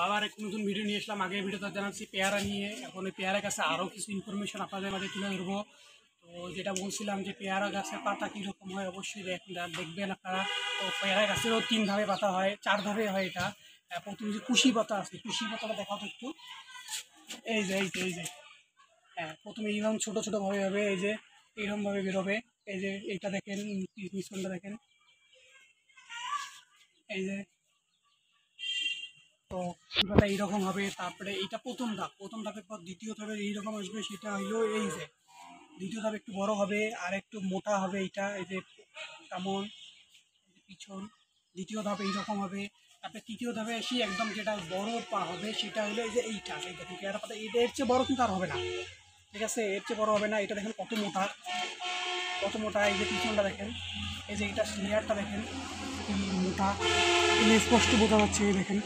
আবার এক নতুন ভিডিও নিয়ে আসলাম। আগের ভিডিওতে জানাচ্ছি পেয়ারা নিয়ে, এখন ওই পেয়ারা গাছে আরও কিছু ইনফরমেশন আপনাদের মাঝে তুলে ধরবো। তো যেটা বলছিলাম যে পেয়ারা গাছের পাতা কীরকম হয় অবশ্যই দেখবেন আপনারা। তো পেয়ারা গাছেরও 3 ধাপে পাতা হয়, 4 ধাপে হয় এটা। প্রথম যে কুশি পাতা আছে, কুশি পাতাটা দেখাও তো একটু। এই যে হ্যাঁ, প্রথমে এইরকম ছোটো ছোটোভাবে হবে, এই যে এইরকমভাবে বেরোবে। এই যে এইটা দেখেন, পিছনটা দেখেন, এই যে। তো ফুলটা এইরকম হবে। তারপরে এইটা প্রথম ধাপের পর দ্বিতীয় ধাপে এইরকম আসবে, সেটা হইলো এই যে দ্বিতীয় ধাপে একটু বড় হবে আর একটু মোটা হবে এইটা, এই যে কেমন পিছন। দ্বিতীয় ধাপে এইরকম হবে। তারপরে তৃতীয় ধাপে এসে একদম যেটা বড় পা হবে সেটা হলো এই যে এইটা, এই দেখুন পেয়ারা পাতা, এটা এর চেয়ে বড় কিন্তু আর হবে না, ঠিক আছে? এর চেয়ে বড় হবে না। এটা দেখেন কত মোটা, কত মোটা। এই যে পিছনটা দেখেন, এই যে এটা লেয়ারটা দেখেন কি মোটা, স্পষ্ট বোঝা যাচ্ছে। এই দেখেন,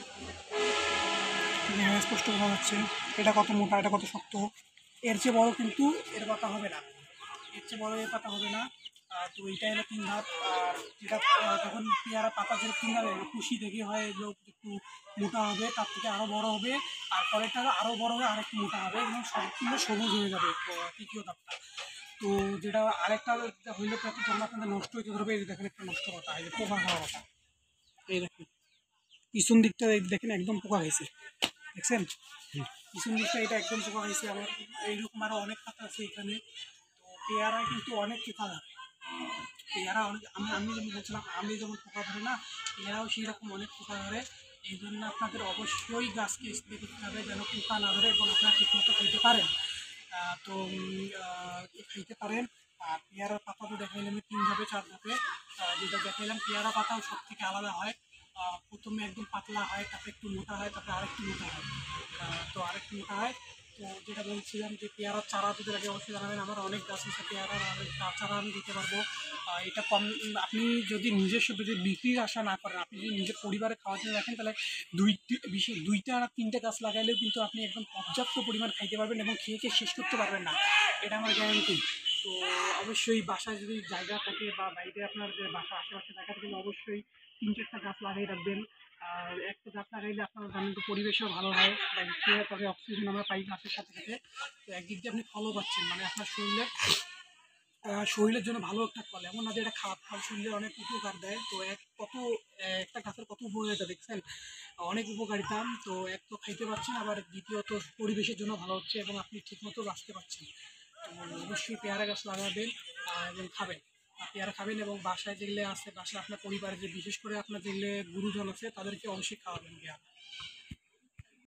স্পষ্ট বোঝা যাচ্ছে এটা কত মোটা, এটা কত শক্ত। এর চেয়ে বড় কিন্তু এর পাতা হবে না, এর চেয়ে বড় এর পাতা হবে না। তো এইটা হলো 3 ধাপ। আর যেটা যখন পেয়ারা পাতা যেটা 3 ধাপ কুশি থেকে হয়, এগুলো একটু মোটা হবে, তার থেকে আরও বড় হবে। আর পরেরটা আরও বড় হবে, আরেকটু মোটা হবে এবং সম্পূর্ণ সবুজ হয়ে যাবে তৃতীয় ধাপটা। তো যেটা আরেকটা হইলে যখন আপনাদের নষ্ট হইতে ধরবে, এই যে দেখেন একটা নষ্ট পাতা, এই যে পোকা খাওয়া পাতা, এই দেখেন পিছন দিকটা দেখেন একদম পোকা হয়েছে, দেখছেন? পিছন দিকটা এটা একদম পোকা হয়েছে। আমার এইরকম আরও অনেক পাতা আছে এখানে। তো পেয়ারায় কিন্তু অনেক পোকা ধরে। পেয়ারা অনেক, আমি যেমন বলছিলাম আমি যেমন পোকা ধরে না, পেয়ারাও সেই রকম অনেক পোকা ধরে। এই জন্য আপনাদের অবশ্যই গাছকে স্প্রে করতে হবে যেন পোকা না ধরে এবং আপনারা ঠিকমতো খাইতে পারেন। তো খাইতে পারেন। আর পেয়ারার পাতা তো দেখাইলাম 3 ধাপে 4 ধাপে। যেটা দেখাইলাম পেয়ারা পাতাও সব থেকে আলাদা হয়। প্রথমে একদম পাতলা হয়, তারপরে একটু মোটা হয়, তারপরে আরেকটু মোটা হয়। তো আরেকটু মোটা হয়। তো যেটা বলছিলাম যে পেয়ারার চারা যদি লাগে অবশ্যই জানাবেন। আমার অনেক গাছ আছে পেয়ারার, অনেক চারা আমি দিতে পারবো। এটা কম, আপনি যদি নিজস্ব যদি বিক্রির আশা না করেন, আপনি যদি নিজের পরিবারে খাওয়ার জন্য রাখেন, তাহলে বিশেষ 2টা আর 3টে গাছ লাগাইলেও কিন্তু আপনি একদম পর্যাপ্ত পরিমাণ খাইতে পারবেন এবং খেয়ে শেষ করতে পারবেন না, এটা আমার গ্যারান্টি। তো অবশ্যই বাসায় যদি জায়গা থাকে বা বাইরে আপনার যে বাসা আশেপাশে জায়গা থাকে, অবশ্যই 3-4টা গাছ লাগিয়ে রাখবেন। আর একটা গাছ লাগাইলে আপনার জানেন তো পরিবেশও ভালো হয়, তবে অক্সিজেন আমরা পাই গাছের সাথে সাথে। তো একদিক দিয়ে আপনি ফলও পাচ্ছেন, মানে আপনার শরীরের জন্য ভালো একটা ফল, এমন না যে এটা খারাপ ফল, শরীরে অনেক উপকার দেয়। তো একটা গাছের কত উপকারিতা দেখছেন, অনেক উপকারিতা। তো এক তো খাইতে পাচ্ছেন, আবার দ্বিতীয়ত পরিবেশের জন্য ভালো হচ্ছে এবং আপনি ঠিকমতো বাঁচতে পারছেন। তো অবশ্যই পেয়ারা গাছ লাগাবেন এবং খাবেন। পেয়ারা খাবেন এবং বাসায় যেগুলো আছে, বাসায় আপনার পরিবারে যে বিশেষ করে আপনার যেগুলো গুরুজন আছে তাদেরকে অবশ্যই খাওয়াবেন পেয়ারা।